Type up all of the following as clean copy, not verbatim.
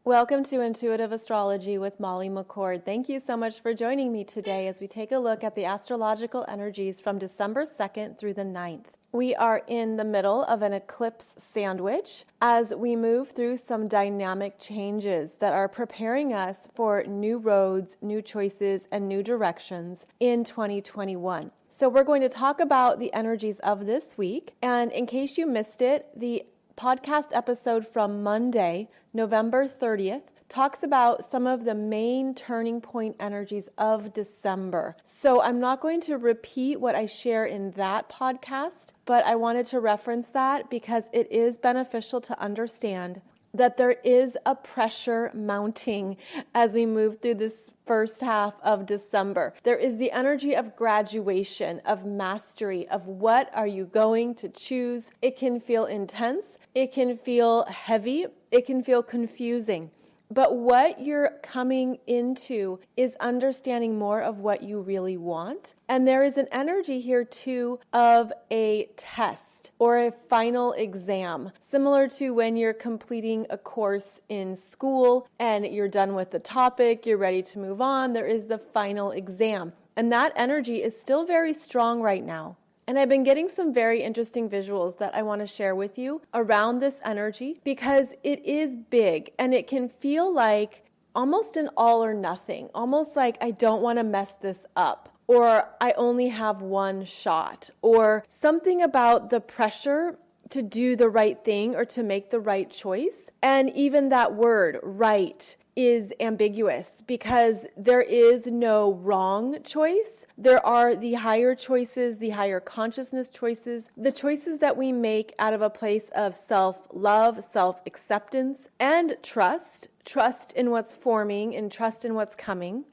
Welcome to Intuitive Astrology with Molly McCord. Thank you so much for joining me today as we take a look at the astrological energies from December 2nd through the 9th. We are in the middle of an eclipse sandwich as we move through some dynamic changes that are preparing us for new roads, new choices, and new directions in 2021. So we're going to talk about the energies of this week. And in case you missed it, the podcast episode from Monday, November 30th, talks about some of the main turning point energies of December. So I'm not going to repeat what I share in that podcast, but I wanted to reference that because it is beneficial to understand that there is a pressure mounting as we move through this first half of December. There is the energy of graduation, of mastery, of what are you going to choose. It can feel intense. It can feel heavy. It can feel confusing. But what you're coming into is understanding more of what you really want. And there is an energy here too of a test or a final exam, similar to when you're completing a course in school and you're done with the topic, you're ready to move on. There is the final exam. And that energy is still very strong right now. And I've been getting some very interesting visuals that I want to share with you around this energy because it is big and it can feel like almost an all or nothing, almost like I don't want to mess this up, or I only have one shot, or something about the pressure to do the right thing or to make the right choice. And even that word, right, is ambiguous because there is no wrong choice. There are the higher choices, the higher consciousness choices, the choices that we make out of a place of self-love, self-acceptance, and trust in what's forming and trust in what's coming.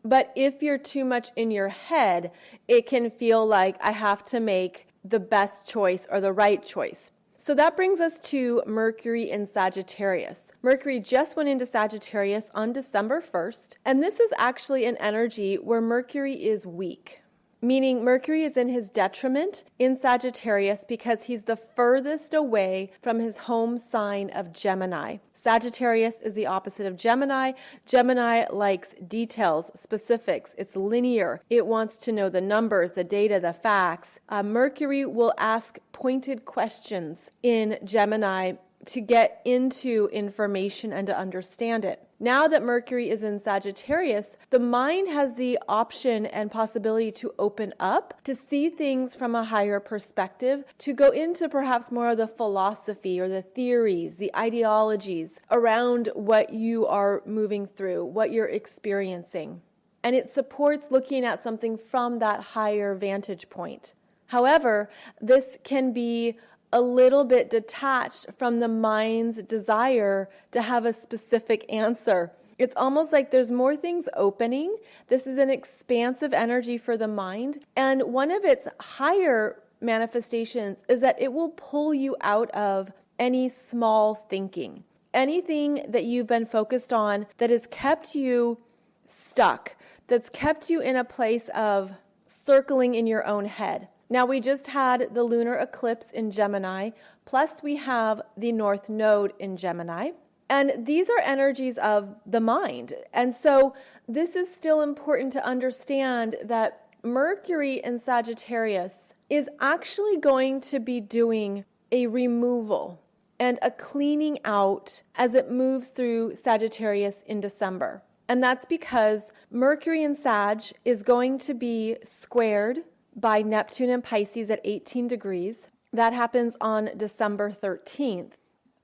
But if you're too much in your head, it can feel like I have to make the best choice or the right choice. So that brings us to Mercury in Sagittarius. Mercury just went into Sagittarius on December 1st, and this is actually an energy where Mercury is weak, meaning Mercury is in his detriment in Sagittarius because he's the furthest away from his home sign of Gemini. Sagittarius is the opposite of Gemini. Gemini likes details, specifics. It's linear. It wants to know the numbers, the data, the facts. Mercury will ask pointed questions in Gemini to get into information and to understand it. Now that Mercury is in Sagittarius, the mind has the option and possibility to open up, to see things from a higher perspective, to go into perhaps more of the philosophy or the theories, the ideologies around what you are moving through, what you're experiencing. And it supports looking at something from that higher vantage point. However, this can be a little bit detached from the mind's desire to have a specific answer. It's almost like there's more things opening. This is an expansive energy for the mind. And one of its higher manifestations is that it will pull you out of any small thinking. Anything that you've been focused on that has kept you stuck, that's kept you in a place of circling in your own head. Now, we just had the lunar eclipse in Gemini, plus we have the North Node in Gemini. And these are energies of the mind. And so this is still important to understand that Mercury in Sagittarius is actually going to be doing a removal and a cleaning out as it moves through Sagittarius in December. And that's because Mercury in Sag is going to be squared by Neptune and Pisces at 18 degrees. That happens on December 13th,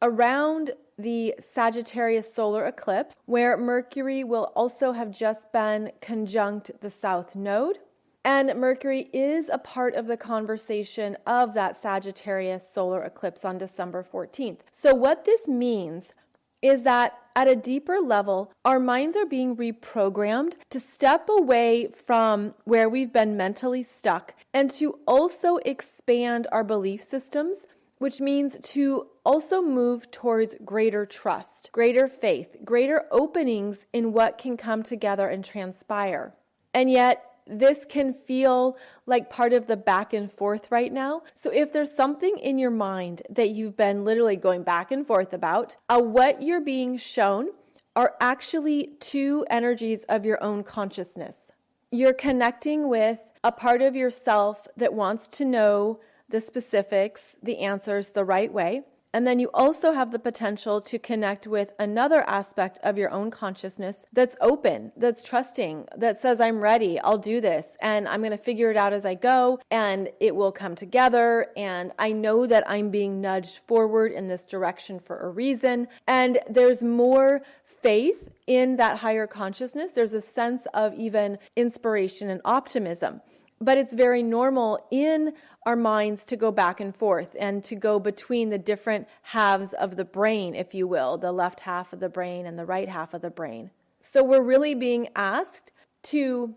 around the Sagittarius solar eclipse, where Mercury will also have just been conjunct the South Node. And Mercury is a part of the conversation of that Sagittarius solar eclipse on December 14th. So what this means is that at a deeper level, our minds are being reprogrammed to step away from where we've been mentally stuck and to also expand our belief systems, which means to also move towards greater trust, greater faith, greater openings in what can come together and transpire. And yet, this can feel like part of the back and forth right now. So if there's something in your mind that you've been literally going back and forth about, what you're being shown are actually two energies of your own consciousness. You're connecting with a part of yourself that wants to know the specifics, the answers the right way. And then you also have the potential to connect with another aspect of your own consciousness that's open, that's trusting, that says, I'm ready, I'll do this, and I'm going to figure it out as I go, and it will come together, and I know that I'm being nudged forward in this direction for a reason. And there's more faith in that higher consciousness. There's a sense of even inspiration and optimism. But it's very normal in our minds to go back and forth and to go between the different halves of the brain, if you will, the left half of the brain and the right half of the brain. So we're really being asked to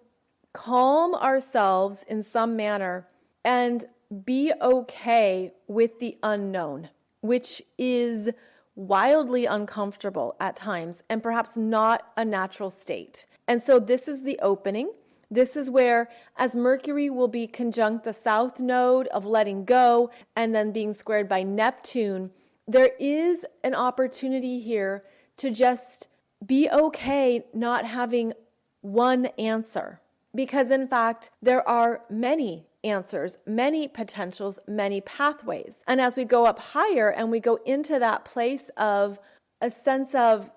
calm ourselves in some manner and be okay with the unknown, which is wildly uncomfortable at times and perhaps not a natural state. And so this is the opening. This is where, as Mercury will be conjunct the south node of letting go and then being squared by Neptune, there is an opportunity here to just be okay not having one answer. Because in fact, there are many answers, many potentials, many pathways. And as we go up higher and we go into that place of a sense of,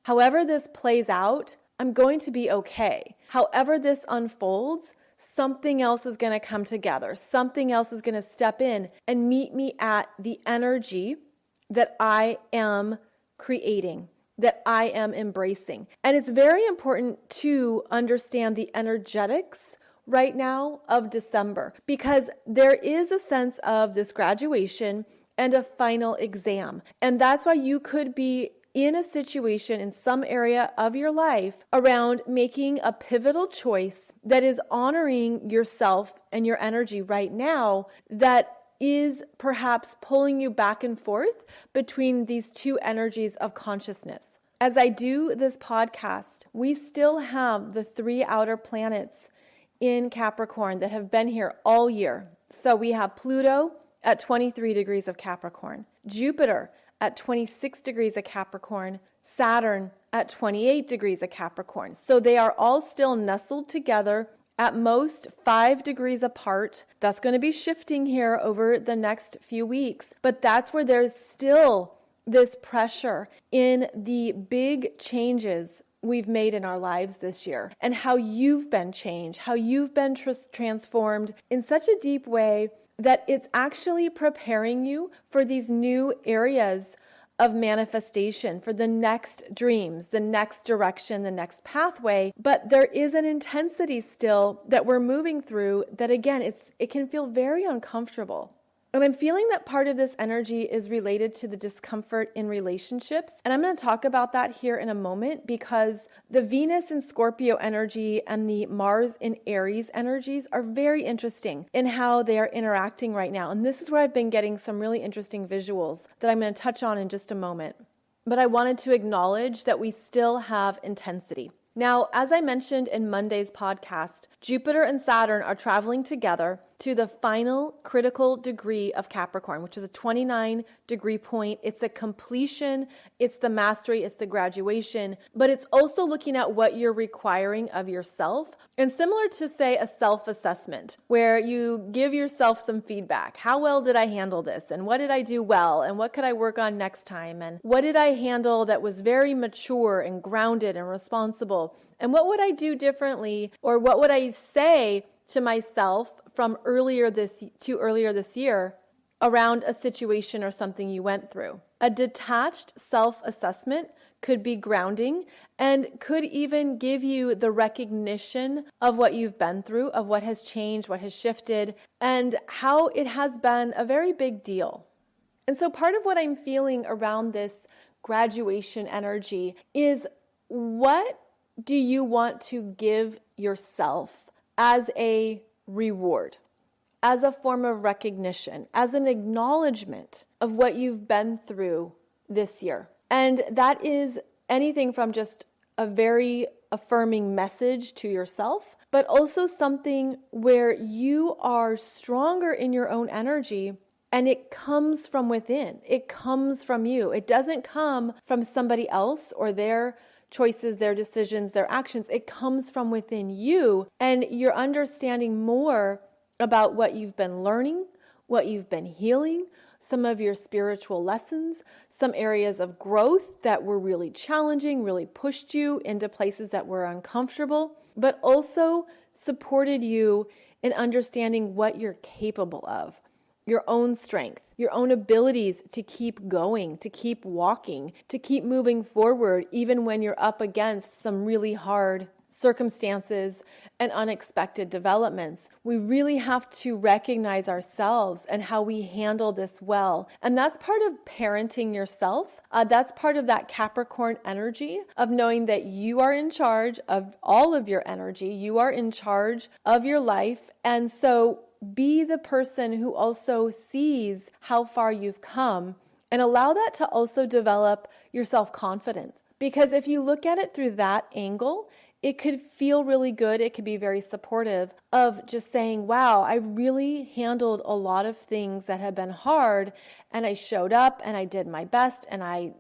however this plays out, I'm going to be okay. However this unfolds, something else is going to come together. Something else is going to step in and meet me at the energy that I am creating, that I am embracing. And it's very important to understand the energetics right now of December, because there is a sense of this graduation and a final exam. And that's why you could be in a situation in some area of your life around making a pivotal choice that is honoring yourself and your energy right now, that is perhaps pulling you back and forth between these two energies of consciousness. As I do this podcast, we still have the 3 outer planets in Capricorn that have been here all year. So we have Pluto at 23 degrees of Capricorn, Jupiter at 26 degrees of Capricorn, Saturn at 28 degrees of Capricorn. So they are all still nestled together, at most 5 degrees apart. That's going to be shifting here over the next few weeks. But that's where there's still this pressure in the big changes we've made in our lives this year, and how you've been changed, how you've been transformed in such a deep way that it's actually preparing you for these new areas of manifestation, for the next dreams, the next direction, the next pathway. But there is an intensity still that we're moving through that, again, it can feel very uncomfortable. And I'm feeling that part of this energy is related to the discomfort in relationships. And I'm going to talk about that here in a moment, because the Venus in Scorpio energy and the Mars in Aries energies are very interesting in how they are interacting right now. And this is where I've been getting some really interesting visuals that I'm going to touch on in just a moment. But I wanted to acknowledge that we still have intensity. Now, as I mentioned in Monday's podcast, Jupiter and Saturn are traveling together to the final critical degree of Capricorn, which is a 29 degree point. It's a completion, it's the mastery, it's the graduation, but it's also looking at what you're requiring of yourself. And similar to, say, a self-assessment, where you give yourself some feedback. How well did I handle this? And what did I do well? And what could I work on next time? And what did I handle that was very mature and grounded and responsible? And what would I do differently? Or what would I say to myself from earlier this year around a situation or something you went through? A detached self-assessment could be grounding and could even give you the recognition of what you've been through, of what has changed, what has shifted, and how it has been a very big deal. And so part of what I'm feeling around this graduation energy is, what do you want to give yourself as a reward, as a form of recognition, as an acknowledgement of what you've been through this year? And that is anything from just a very affirming message to yourself, but also something where you are stronger in your own energy, and it comes from within. It comes from you. It doesn't come from somebody else or their choices, their decisions, their actions. It comes from within you, and you're understanding more about what you've been learning, what you've been healing, some of your spiritual lessons, some areas of growth that were really challenging, really pushed you into places that were uncomfortable, but also supported you in understanding what you're capable of, your own strength, your own abilities to keep going, to keep walking, to keep moving forward, even when you're up against some really hard circumstances and unexpected developments. We really have to recognize ourselves and how we handle this well. And that's part of parenting yourself. That's part of that Capricorn energy of knowing that you are in charge of all of your energy. You are in charge of your life. And so be the person who also sees how far you've come and allow that to also develop your self-confidence. Because if you look at it through that angle, it could feel really good. It could be very supportive of just saying, wow, I really handled a lot of things that have been hard, and I showed up and I did my best, and I,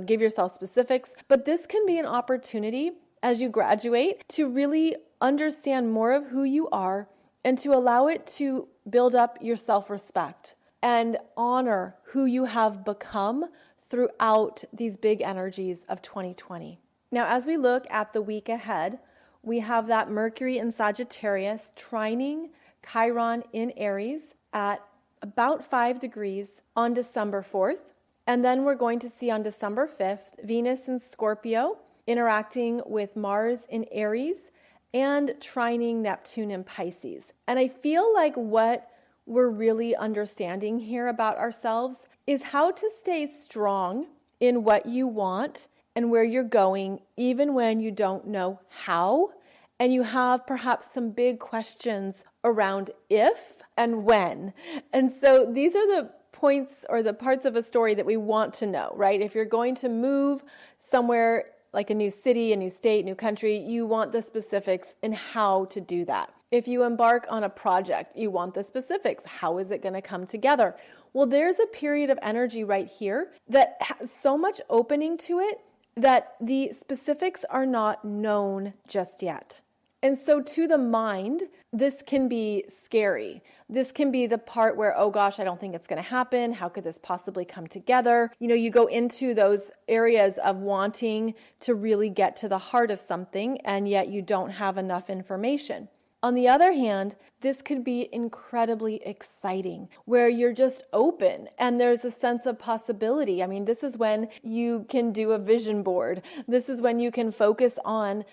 give yourself specifics. But this can be an opportunity as you graduate to really understand more of who you are and to allow it to build up your self-respect and honor who you have become throughout these big energies of 2020. Now, as we look at the week ahead, we have that Mercury in Sagittarius trining Chiron in Aries at about 5 degrees on December 4th. And then we're going to see on December 5th, Venus in Scorpio interacting with Mars in Aries and trining Neptune in Pisces. And I feel like what we're really understanding here about ourselves is how to stay strong in what you want and where you're going, even when you don't know how, and you have perhaps some big questions around if and when. And so these are the points or the parts of a story that we want to know, right? If you're going to move somewhere like a new city, a new state, new country, you want the specifics in how to do that. If you embark on a project, you want the specifics. How is it going to come together? Well, there's a period of energy right here that has so much opening to it that the specifics are not known just yet. And so to the mind, this can be scary. This can be the part where, oh gosh, I don't think it's going to happen. How could this possibly come together? You go into those areas of wanting to really get to the heart of something, and yet you don't have enough information. On the other hand, this could be incredibly exciting, where you're just open and there's a sense of possibility. I mean, this is when you can do a vision board. This is when you can focus on,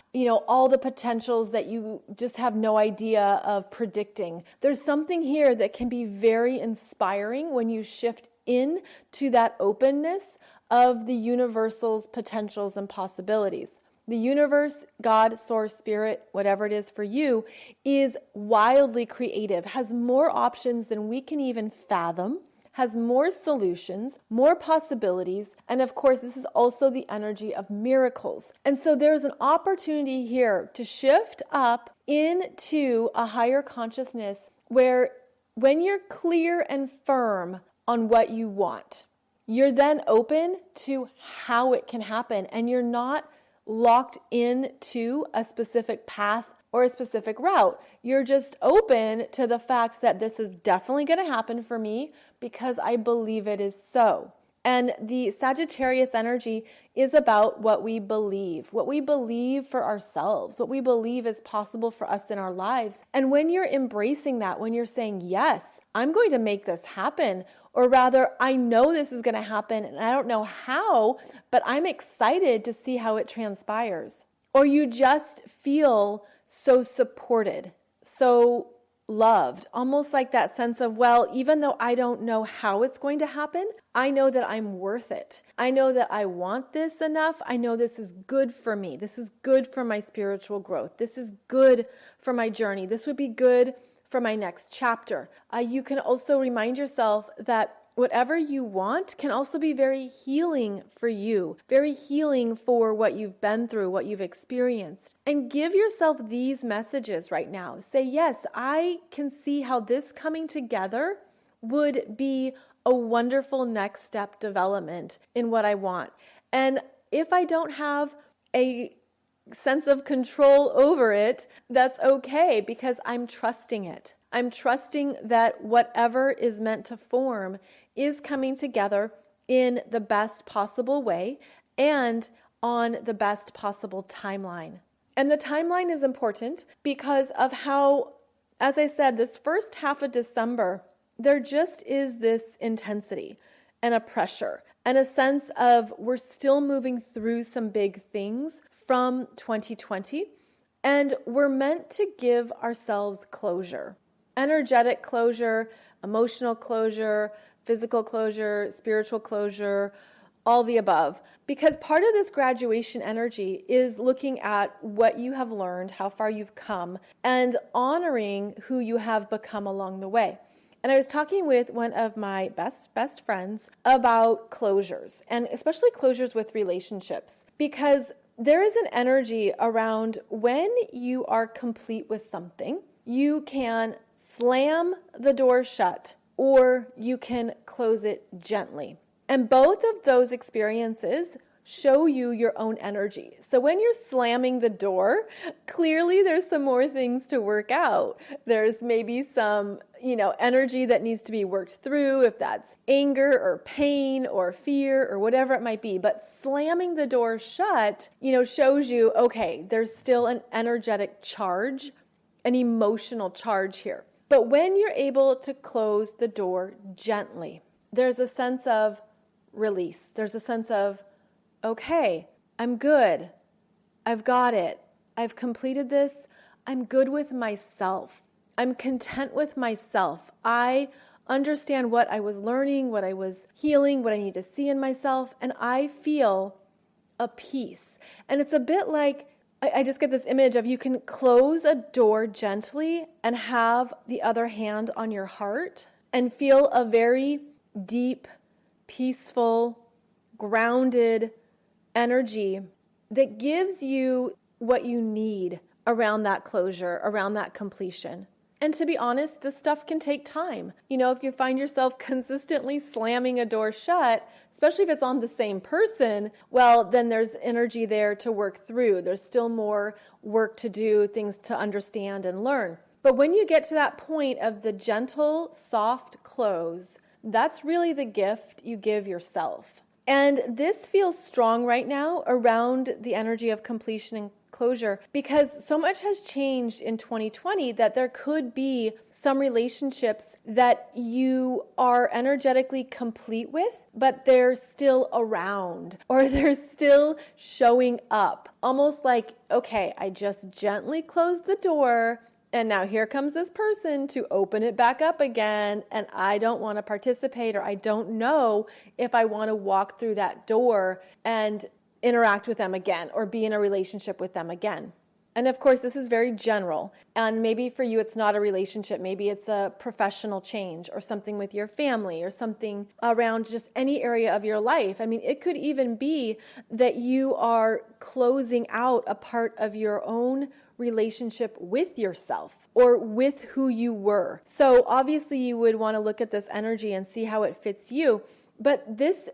all the potentials that you just have no idea of predicting. There's something here that can be very inspiring when you shift into that openness of the universal's potentials and possibilities. The universe, God, source, spirit, whatever it is for you, is wildly creative, has more options than we can even fathom, has more solutions, more possibilities, and of course, this is also the energy of miracles. And so there's an opportunity here to shift up into a higher consciousness where when you're clear and firm on what you want, you're then open to how it can happen, and you're not locked into a specific path or a specific route. You're just open to the fact that this is definitely going to happen for me because I believe it is so. And the Sagittarius energy is about what we believe for ourselves, what we believe is possible for us in our lives. And when you're embracing that, when you're saying, yes, I'm going to make this happen, or rather, I know this is going to happen and I don't know how, but I'm excited to see how it transpires. Or you just feel so supported, so loved, almost like that sense of, well, even though I don't know how it's going to happen, I know that I'm worth it. I know that I want this enough. I know this is good for me. This is good for my spiritual growth. This is good for my journey. This would be good for my next chapter. You can also remind yourself that whatever you want can also be very healing for you, very healing for what you've been through, what you've experienced. And give yourself these messages right now. Say, yes, I can see how this coming together would be a wonderful next step development in what I want. And if I don't have a sense of control over it, that's okay, because I'm trusting it. I'm trusting that whatever is meant to form is coming together in the best possible way and on the best possible timeline. And the timeline is important because of how, as I said, this first half of December, there just is this intensity and a pressure and a sense of we're still moving through some big things from 2020, and we're meant to give ourselves closure. Energetic closure, emotional closure, physical closure, spiritual closure, all the above. Because part of this graduation energy is looking at what you have learned, how far you've come, and honoring who you have become along the way. And I was talking with one of my best friends about closures, and especially closures with relationships, because there is an energy around when you are complete with something, you can slam the door shut or you can close it gently. And both of those experiences show you your own energy. So when you're slamming the door, clearly there's some more things to work out. There's maybe some, energy that needs to be worked through, if that's anger or pain or fear or whatever it might be. But slamming the door shut, shows you, okay, there's still an energetic charge, an emotional charge here. But when you're able to close the door gently, there's a sense of release. There's a sense of, okay, I'm good. I've got it. I've completed this. I'm good with myself. I'm content with myself. I understand what I was learning, what I was healing, what I need to see in myself, and I feel a peace. And it's a bit like, I just get this image of you can close a door gently and have the other hand on your heart and feel a very deep, peaceful, grounded energy that gives you what you need around that closure, around that completion. And to be honest, this stuff can take time. If you find yourself consistently slamming a door shut, especially if it's on the same person, well, then there's energy there to work through. There's still more work to do, things to understand and learn. But when you get to that point of the gentle, soft close, that's really the gift you give yourself. And this feels strong right now around the energy of completion and closure, because so much has changed in 2020 that there could be some relationships that you are energetically complete with, but they're still around or they're still showing up. Almost like, okay, I just gently closed the door and now here comes this person to open it back up again, and I don't want to participate, or I don't know if I want to walk through that door and interact with them again or be in a relationship with them again. And of course, this is very general. And maybe for you, it's not a relationship. Maybe it's a professional change or something with your family or something around just any area of your life. I mean, it could even be that you are closing out a part of your own relationship with yourself or with who you were. So obviously you would want to look at this energy and see how it fits you. But this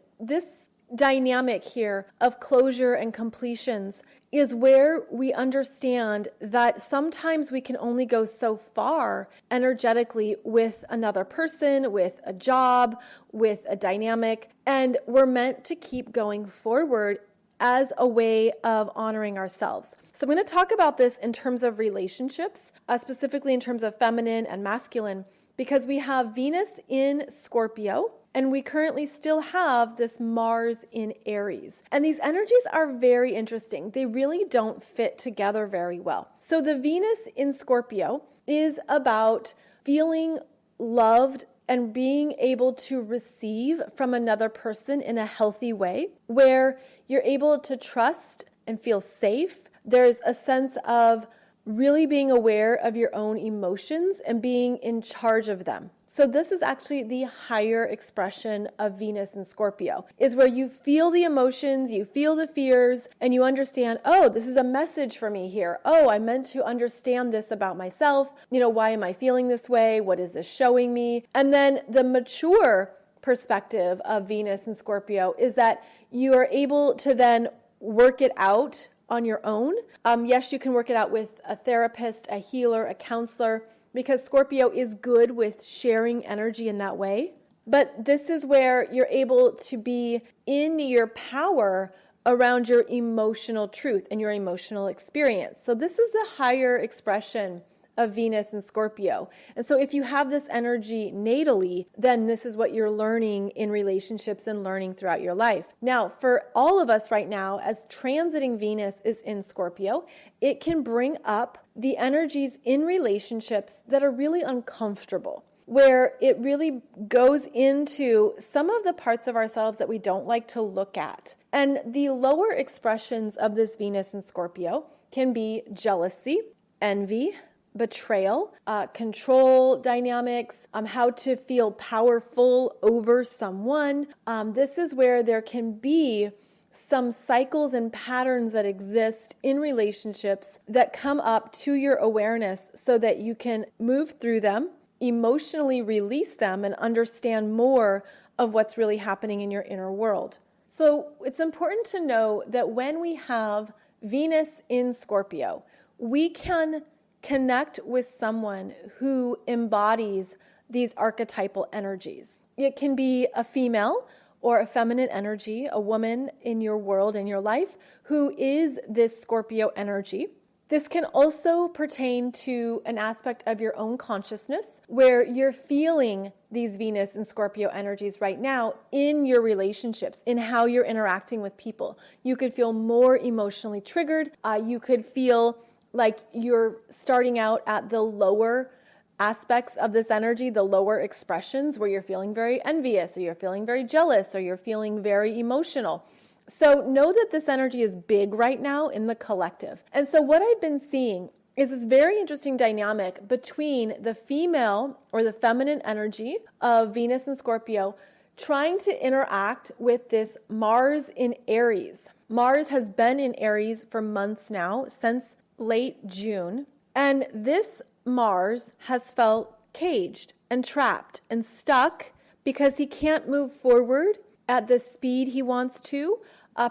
dynamic here of closure and completions is where we understand that sometimes we can only go so far energetically with another person, with a job, with a dynamic, and we're meant to keep going forward as a way of honoring ourselves. So I'm going to talk about this in terms of relationships, specifically in terms of feminine and masculine, because we have Venus in Scorpio, and we currently still have this Mars in Aries. And these energies are very interesting. They really don't fit together very well. So the Venus in Scorpio is about feeling loved and being able to receive from another person in a healthy way, where you're able to trust and feel safe. There's a sense of really being aware of your own emotions and being in charge of them. So this is actually the higher expression of Venus in Scorpio, is where you feel the emotions, you feel the fears, and you understand, oh, this is a message for me here. Oh, I meant to understand this about myself. Why am I feeling this way? What is this showing me? And then the mature perspective of Venus in Scorpio is that you are able to then work it out on your own. Yes, you can work it out with a therapist, a healer, a counselor, because Scorpio is good with sharing energy in that way. But this is where you're able to be in your power around your emotional truth and your emotional experience. So this is the higher expression of Venus and Scorpio. And so if you have this energy natally, then this is what you're learning in relationships and learning throughout your life. Now, for all of us right now, as transiting Venus is in Scorpio, it can bring up the energies in relationships that are really uncomfortable, where it really goes into some of the parts of ourselves that we don't like to look at. And the lower expressions of this Venus in Scorpio can be jealousy, envy, betrayal, control dynamics, how to feel powerful over someone. This is where there can be some cycles and patterns that exist in relationships that come up to your awareness so that you can move through them, emotionally release them, and understand more of what's really happening in your inner world. So it's important to know that when we have Venus in Scorpio, we can connect with someone who embodies these archetypal energies. It can be a female or a feminine energy, a woman in your world, in your life, who is this Scorpio energy. This can also pertain to an aspect of your own consciousness where you're feeling these Venus and Scorpio energies right now in your relationships, in how you're interacting with people. You could feel more emotionally triggered. You could feel like you're starting out at the lower aspects of this energy, the lower expressions where you're feeling very envious or you're feeling very jealous or you're feeling very emotional. So know that this energy is big right now in the collective. And so what I've been seeing is this very interesting dynamic between the female or the feminine energy of Venus and Scorpio trying to interact with this Mars in Aries. Mars has been in Aries for months now, since late June. And this Mars has felt caged and trapped and stuck because he can't move forward at the speed he wants to.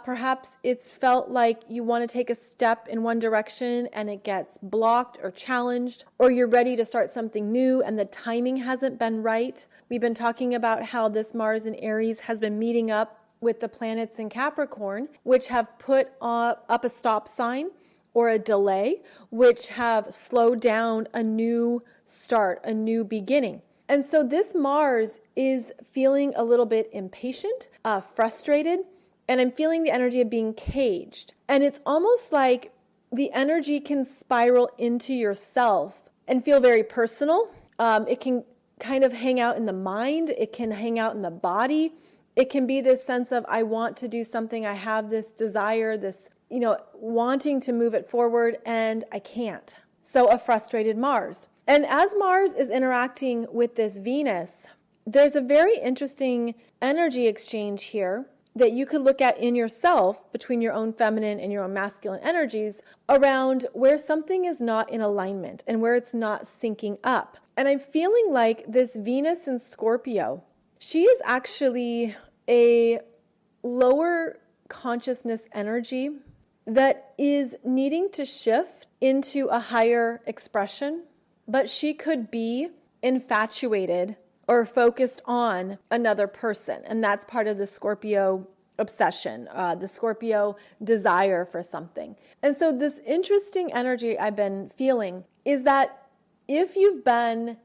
Perhaps it's felt like you want to take a step in one direction and it gets blocked or challenged, or you're ready to start something new and the timing hasn't been right. We've been talking about how this Mars in Aries has been meeting up with the planets in Capricorn, which have put up a stop sign or a delay, which have slowed down a new start, a new beginning. And so this Mars is feeling a little bit impatient, frustrated, and I'm feeling the energy of being caged. And it's almost like the energy can spiral into yourself and feel very personal. It can kind of hang out in the mind. It can hang out in the body. It can be this sense of, I want to do something. I have this desire, this, wanting to move it forward, and I can't. So a frustrated Mars. And as Mars is interacting with this Venus, there's a very interesting energy exchange here that you could look at in yourself between your own feminine and your own masculine energies around where something is not in alignment and where it's not syncing up. And I'm feeling like this Venus in Scorpio, she is actually a lower consciousness energy that is needing to shift into a higher expression, but she could be infatuated or focused on another person. And that's part of the Scorpio obsession, the Scorpio desire for something. And so this interesting energy I've been feeling is that if you've been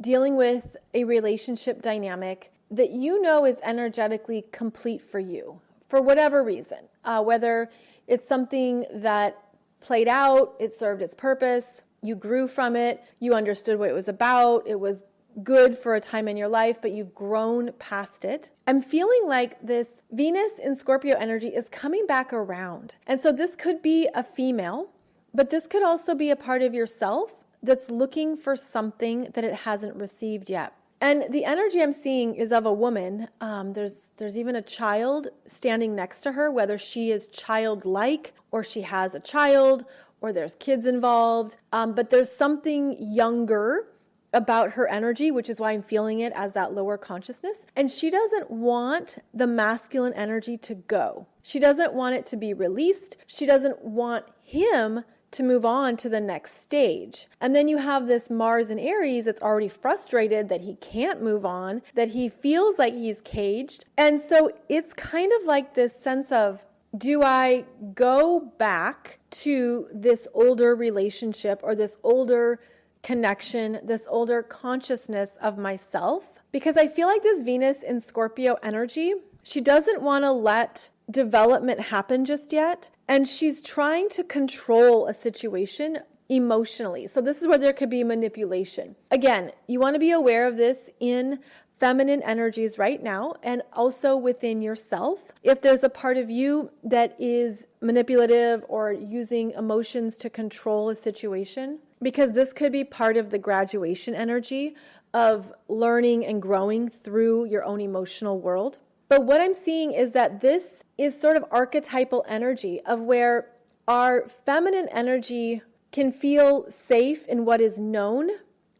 dealing with a relationship dynamic that is energetically complete for you, for whatever reason, whether it's something that played out, it served its purpose, you grew from it, you understood what it was about, it was good for a time in your life, but you've grown past it. I'm feeling like this Venus in Scorpio energy is coming back around. And so this could be a female, but this could also be a part of yourself that's looking for something that it hasn't received yet. And the energy I'm seeing is of a woman. There's even a child standing next to her, whether she is childlike or she has a child or there's kids involved. But there's something younger about her energy, which is why I'm feeling it as that lower consciousness. And she doesn't want the masculine energy to go. She doesn't want it to be released. She doesn't want him to move on to the next stage. And then you have this Mars in Aries that's already frustrated that he can't move on, that he feels like he's caged. And so it's kind of like this sense of, do I go back to this older relationship or this older connection, this older consciousness of myself? Because I feel like this Venus in Scorpio energy, she doesn't want to let development happen just yet. And she's trying to control a situation emotionally. So this is where there could be manipulation. Again, you want to be aware of this in feminine energies right now and also within yourself. If there's a part of you that is manipulative or using emotions to control a situation, because this could be part of the graduation energy of learning and growing through your own emotional world. But what I'm seeing is that this is sort of archetypal energy of where our feminine energy can feel safe in what is known,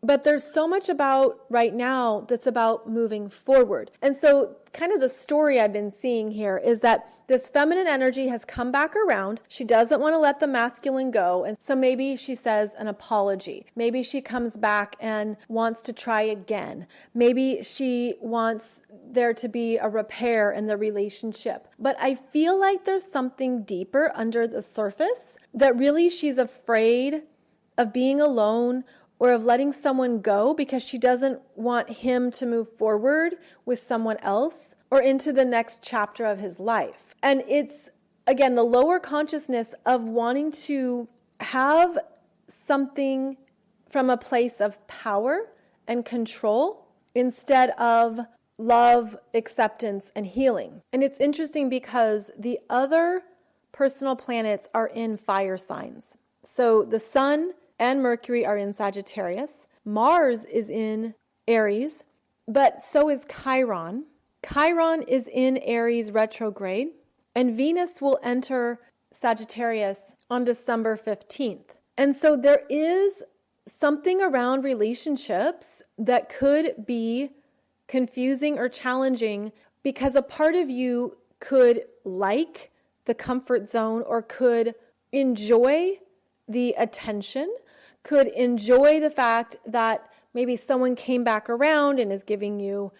but there's so much about right now that's about moving forward. And so kind of the story I've been seeing here is that this feminine energy has come back around. She doesn't want to let the masculine go. And so maybe she says an apology. Maybe she comes back and wants to try again. Maybe she wants there to be a repair in the relationship. But I feel like there's something deeper under the surface that really she's afraid of being alone or of letting someone go because she doesn't want him to move forward with someone else or into the next chapter of his life. And it's, again, the lower consciousness of wanting to have something from a place of power and control instead of love, acceptance, and healing. And it's interesting because the other personal planets are in fire signs. So the sun and Mercury are in Sagittarius. Mars is in Aries, but so is Chiron. Chiron is in Aries retrograde, and Venus will enter Sagittarius on December 15th. And so there is something around relationships that could be confusing or challenging because a part of you could like the comfort zone or could enjoy the attention, could enjoy the fact that maybe someone came back around and is giving you,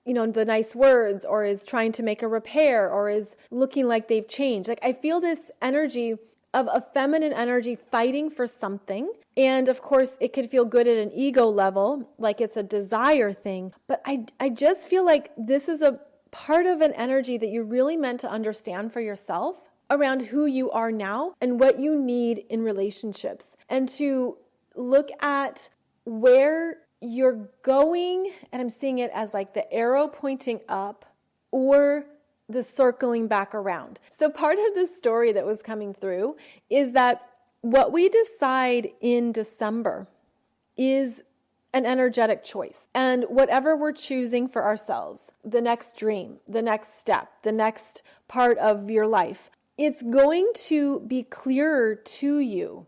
the nice words or is trying to make a repair or is looking like they've changed. Like I feel this energy of a feminine energy fighting for something. And of course, it could feel good at an ego level, like it's a desire thing. But I just feel like this is a part of an energy that you're really meant to understand for yourself around who you are now and what you need in relationships, and to look at where you're going, and I'm seeing it as like the arrow pointing up or the circling back around. So part of the story that was coming through is that what we decide in December is an energetic choice. And whatever we're choosing for ourselves, the next dream, the next step, the next part of your life, it's going to be clearer to you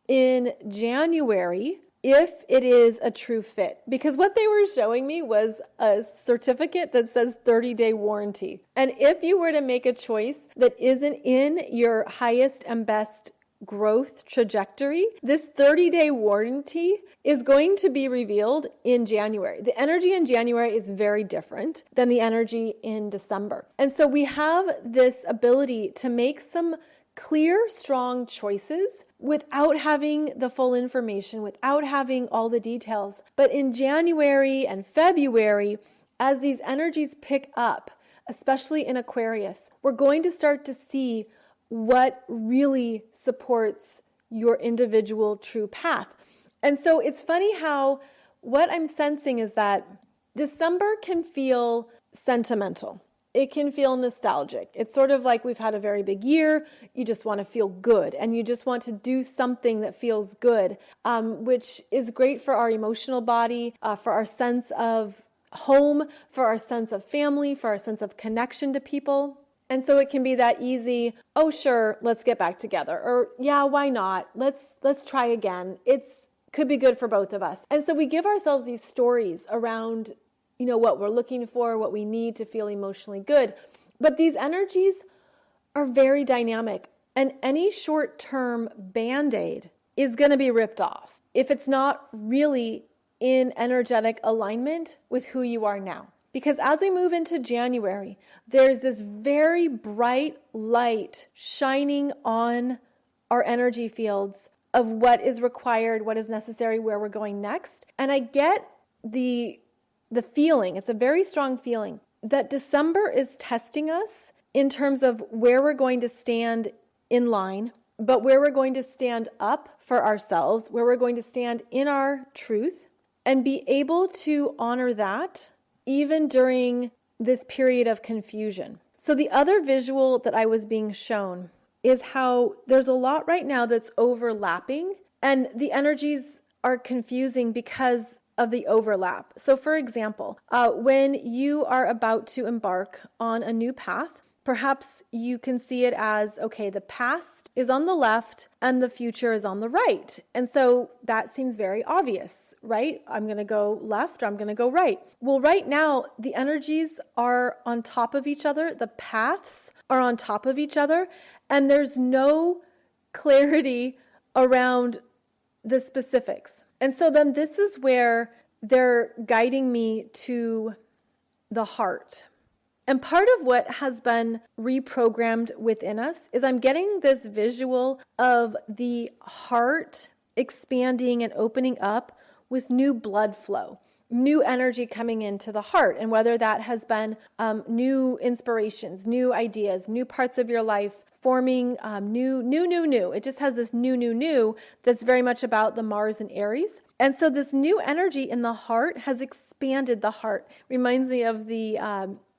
in January if it is a true fit. Because what they were showing me was a certificate that says 30-day warranty. And if you were to make a choice that isn't in your highest and best growth trajectory, this 30-day warranty is going to be revealed in January. The energy in January is very different than the energy in December. And so we have this ability to make some clear, strong choices without having the full information, without having all the details. But in January and February, as these energies pick up, especially in Aquarius, we're going to start to see what really supports your individual true path. And so it's funny how what I'm sensing is that December can feel sentimental. It can feel nostalgic. It's sort of like we've had a very big year. You just want to feel good and you just want to do something that feels good, which is great for our emotional body, for our sense of home, for our sense of family, for our sense of connection to people. And so it can be that easy, oh sure, let's get back together. Or yeah, why not? Let's try again. It's could be good for both of us. And so we give ourselves these stories around, what we're looking for, what we need to feel emotionally good. But these energies are very dynamic, and any short-term band-aid is going to be ripped off if it's not really in energetic alignment with who you are now. Because as we move into January, there's this very bright light shining on our energy fields of what is required, what is necessary, where we're going next. And I get the feeling, it's a very strong feeling, that December is testing us in terms of where we're going to stand in line, but where we're going to stand up for ourselves, where we're going to stand in our truth, and be able to honor that even during this period of confusion. So the other visual that I was being shown is how there's a lot right now that's overlapping, and the energies are confusing because of the overlap. So for example, when you are about to embark on a new path, perhaps you can see it as, okay, the past is on the left and the future is on the right. And so that seems very obvious, right? I'm going to go left or I'm going to go right. Well, right now, the energies are on top of each other. The paths are on top of each other. And there's no clarity around the specifics. And so then this is where they're guiding me to the heart. And part of what has been reprogrammed within us is I'm getting this visual of the heart expanding and opening up with new blood flow, new energy coming into the heart. And whether that has been new inspirations, new ideas, new parts of your life, forming new. It just has this new that's very much about the Mars and Aries. And so this new energy in the heart has expanded the heart. Reminds me of the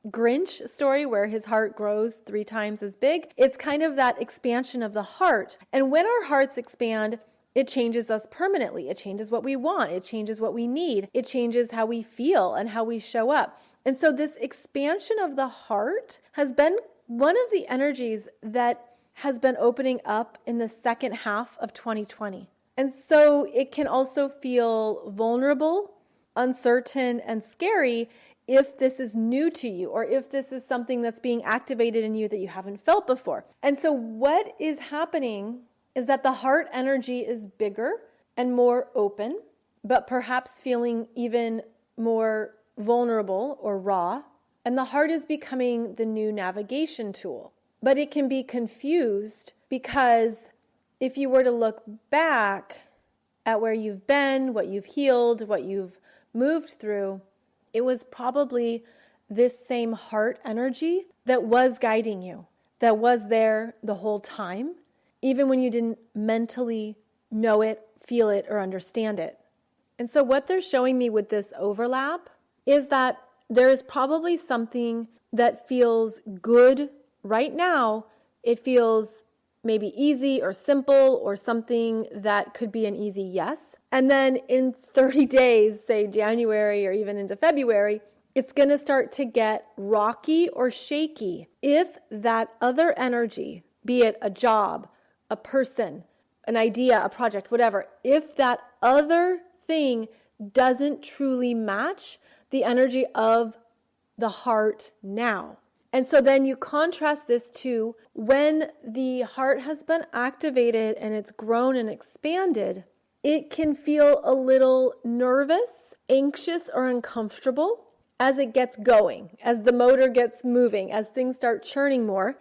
Grinch story where his heart grows 3 times as big. It's kind of that expansion of the heart. And when our hearts expand, it changes us permanently. It changes what we want. It changes what we need. It changes how we feel and how we show up. And so this expansion of the heart has been one of the energies that has been opening up in the second half of 2020. And so it can also feel vulnerable, uncertain, and scary if this is new to you, or if this is something that's being activated in you that you haven't felt before. And so what is happening is that the heart energy is bigger and more open, but perhaps feeling even more vulnerable or raw. And the heart is becoming the new navigation tool. But it can be confused because if you were to look back at where you've been, what you've healed, what you've moved through, it was probably this same heart energy that was guiding you, that was there the whole time, even when you didn't mentally know it, feel it, or understand it. And so what they're showing me with this overlap is that there is probably something that feels good right now. It feels maybe easy or simple or something that could be an easy yes. And then in 30 days, say January or even into February, it's going to start to get rocky or shaky if that other energy, be it a job, a person, an idea, a project, whatever, if that other thing doesn't truly match the energy of the heart now. And so then you contrast this to when the heart has been activated and it's grown and expanded, it can feel a little nervous, anxious, or uncomfortable as it gets going, as the motor gets moving, as things start churning more.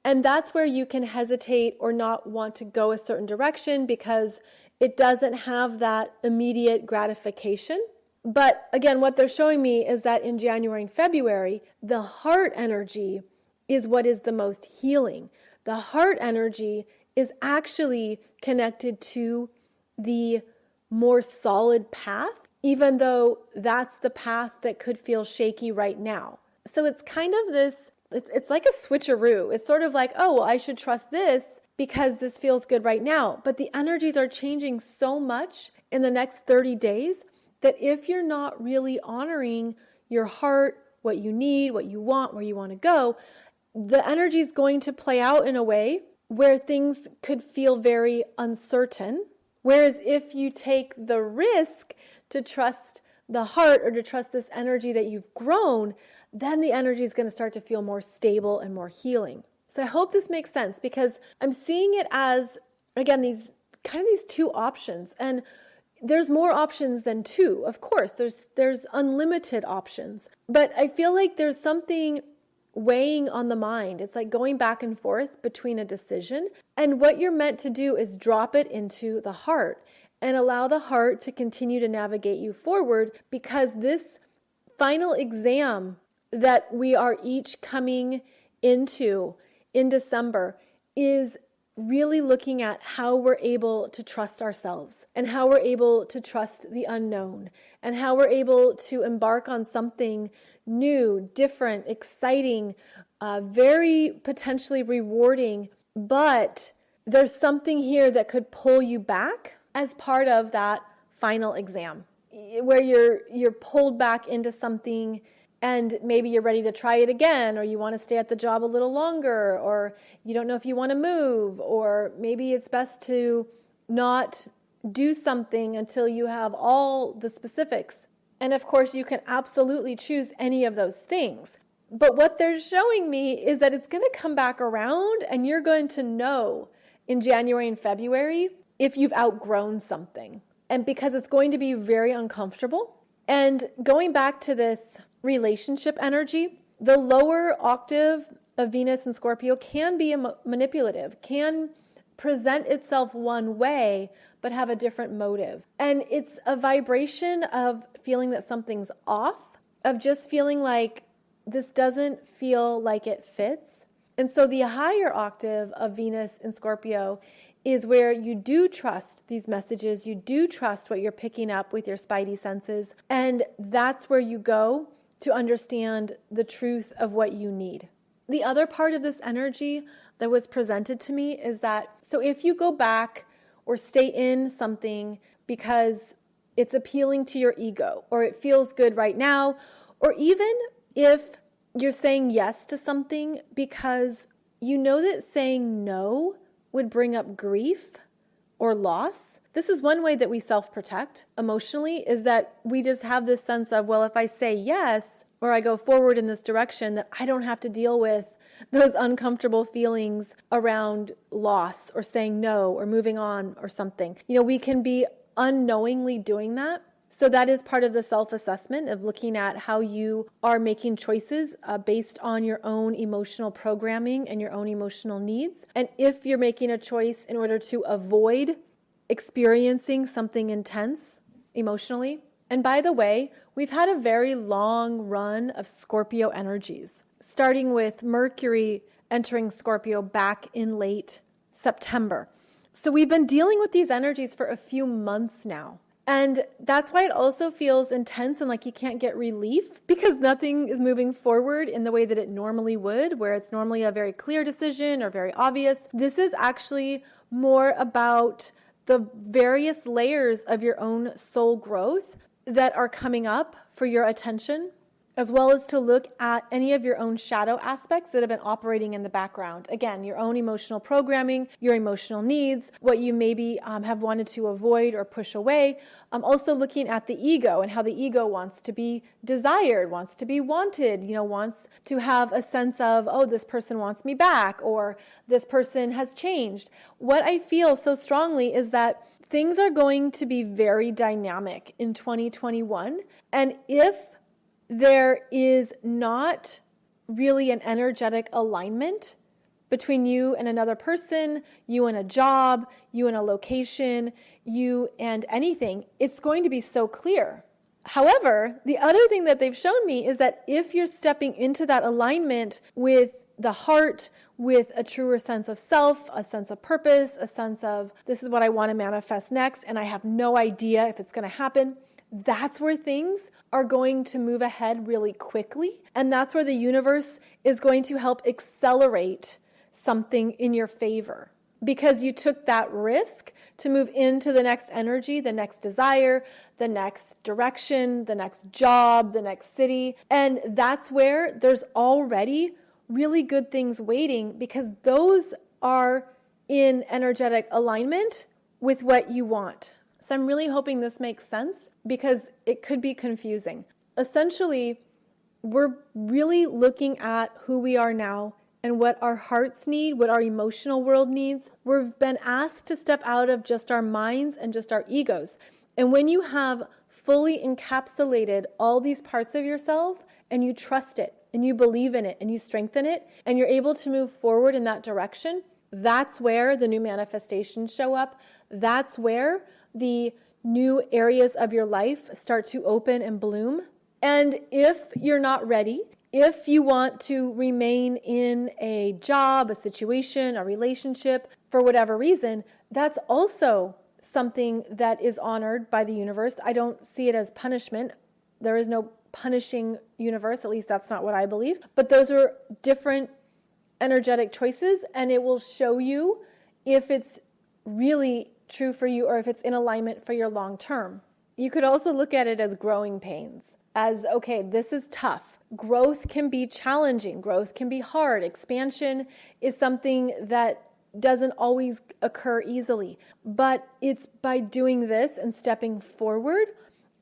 And that's where you can hesitate or not want to go a certain direction because it doesn't have that immediate gratification. But again, what they're showing me is that in January and February, the heart energy is what is the most healing. The heart energy is actually connected to the more solid path, even though that's the path that could feel shaky right now. So it's kind of this, it's like a switcheroo. It's sort of like, oh, well, I should trust this because this feels good right now. But the energies are changing so much in the next 30 days that if you're not really honoring your heart, what you need, what you want, where you want to go, the energy is going to play out in a way where things could feel very uncertain, Whereas if you take the risk to trust the heart or to trust this energy that you've grown, then the energy is going to start to feel more stable and more healing. So I hope this makes sense, because I'm seeing it as, again, these two options. And there's more options than two. Of course, there's unlimited options. But I feel like there's something weighing on the mind. It's like going back and forth between a decision. And what you're meant to do is drop it into the heart and allow the heart to continue to navigate you forward, because this final exam that we are each coming into in December is really looking at how we're able to trust ourselves and how we're able to trust the unknown and how we're able to embark on something new, different, exciting, very potentially rewarding. But there's something here that could pull you back as part of that final exam, where you're pulled back into something, and maybe you're ready to try it again, or you want to stay at the job a little longer, or you don't know if you want to move, or maybe it's best to not do something until you have all the specifics. And of course, you can absolutely choose any of those things. But what they're showing me is that it's going to come back around, and you're going to know in January and February if you've outgrown something. And because it's going to be very uncomfortable. And going back to this relationship energy, the lower octave of Venus and Scorpio can be manipulative, can present itself one way, but have a different motive. And it's a vibration of feeling that something's off, of just feeling like this doesn't feel like it fits. And so the higher octave of Venus in Scorpio is where you do trust these messages, you do trust what you're picking up with your spidey senses, and that's where you go to understand the truth of what you need. The other part of this energy that was presented to me is that, so if you go back or stay in something because it's appealing to your ego, or it feels good right now, or even if you're saying yes to something because you know that saying no would bring up grief or loss. This is one way that we self-protect emotionally, is that we just have this sense of, well, if I say yes, or I go forward in this direction, that I don't have to deal with those uncomfortable feelings around loss or saying no or moving on or something. We can be unknowingly doing that. So that is part of the self-assessment of looking at how you are making choices based on your own emotional programming and your own emotional needs. And if you're making a choice in order to avoid experiencing something intense emotionally. And by the way, we've had a very long run of Scorpio energies, starting with Mercury entering Scorpio back in late September. So we've been dealing with these energies for a few months now. And that's why it also feels intense and like you can't get relief, because nothing is moving forward in the way that it normally would, where it's normally a very clear decision or very obvious. This is actually more about the various layers of your own soul growth that are coming up for your attention, as well as to look at any of your own shadow aspects that have been operating in the background. Again, your own emotional programming, your emotional needs, what you maybe have wanted to avoid or push away. Also looking at the ego and how the ego wants to be desired, wants to be wanted, wants to have a sense of, oh, this person wants me back, or this person has changed. What I feel so strongly is that things are going to be very dynamic in 2021. And if there is not really an energetic alignment between you and another person, you and a job, you and a location, you and anything, it's going to be so clear. However, the other thing that they've shown me is that if you're stepping into that alignment with the heart, with a truer sense of self, a sense of purpose, a sense of this is what I want to manifest next, and I have no idea if it's going to happen, that's where things are going to move ahead really quickly. And that's where the universe is going to help accelerate something in your favor, because you took that risk to move into the next energy, the next desire, the next direction, the next job, the next city. And that's where there's already really good things waiting, because those are in energetic alignment with what you want. So I'm really hoping this makes sense because it could be confusing. Essentially, we're really looking at who we are now and what our hearts need, what our emotional world needs. We've been asked to step out of just our minds and just our egos. And when you have fully encapsulated all these parts of yourself and you trust it and you believe in it and you strengthen it and you're able to move forward in that direction, that's where the new manifestations show up. That's where the new areas of your life start to open and bloom. And if you're not ready, if you want to remain in a job, a situation, a relationship, for whatever reason, that's also something that is honored by the universe. I don't see it as punishment. There is no punishing universe, at least that's not what I believe. But those are different energetic choices, and it will show you if it's really true for you or if it's in alignment for your long term. You could also look at it as growing pains, as, okay, this is tough. Growth can be challenging. Growth can be hard. Expansion is something that doesn't always occur easily. But it's by doing this and stepping forward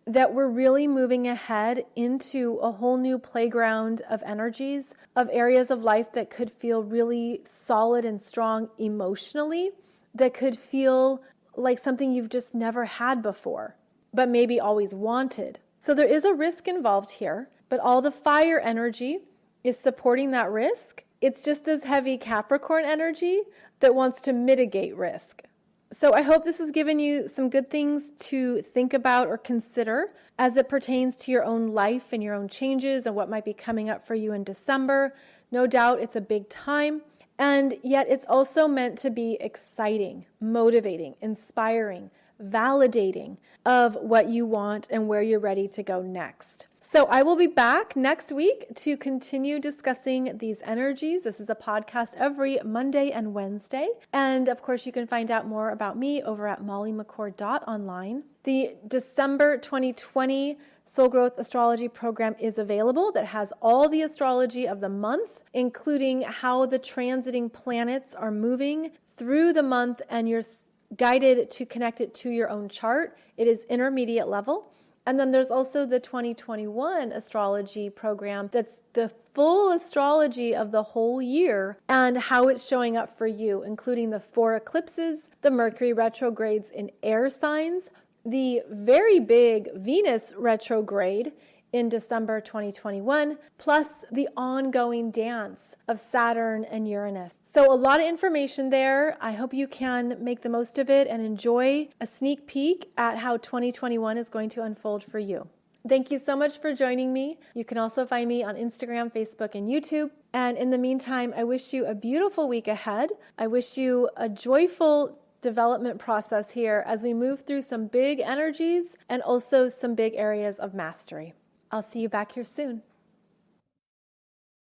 that we're really moving ahead into a whole new playground of energies, of areas of life that could feel really solid and strong emotionally, that could feel like something you've just never had before, but maybe always wanted. So there is a risk involved here, but all the fire energy is supporting that risk. It's just this heavy Capricorn energy that wants to mitigate risk. So I hope this has given you some good things to think about or consider as it pertains to your own life and your own changes and what might be coming up for you in December. No doubt it's a big time, and yet it's also meant to be exciting, motivating, inspiring, validating of what you want and where you're ready to go next. So I will be back next week to continue discussing these energies. This is a podcast every Monday and Wednesday. And of course, you can find out more about me over at mollymccord.online. The December 2020 Soul Growth Astrology Program is available that has all the astrology of the month, including how the transiting planets are moving through the month, and you're guided to connect it to your own chart. It is intermediate level. And then there's also the 2021 astrology program that's the full astrology of the whole year and how it's showing up for you, including the 4 eclipses, the Mercury retrogrades in air signs, the very big Venus retrograde in December 2021, plus the ongoing dance of Saturn and Uranus. So a lot of information there. I hope you can make the most of it and enjoy a sneak peek at how 2021 is going to unfold for you. Thank you so much for joining me. You can also find me on Instagram, Facebook, and YouTube. And in the meantime, I wish you a beautiful week ahead. I wish you a joyful development process here as we move through some big energies and also some big areas of mastery. I'll see you back here soon.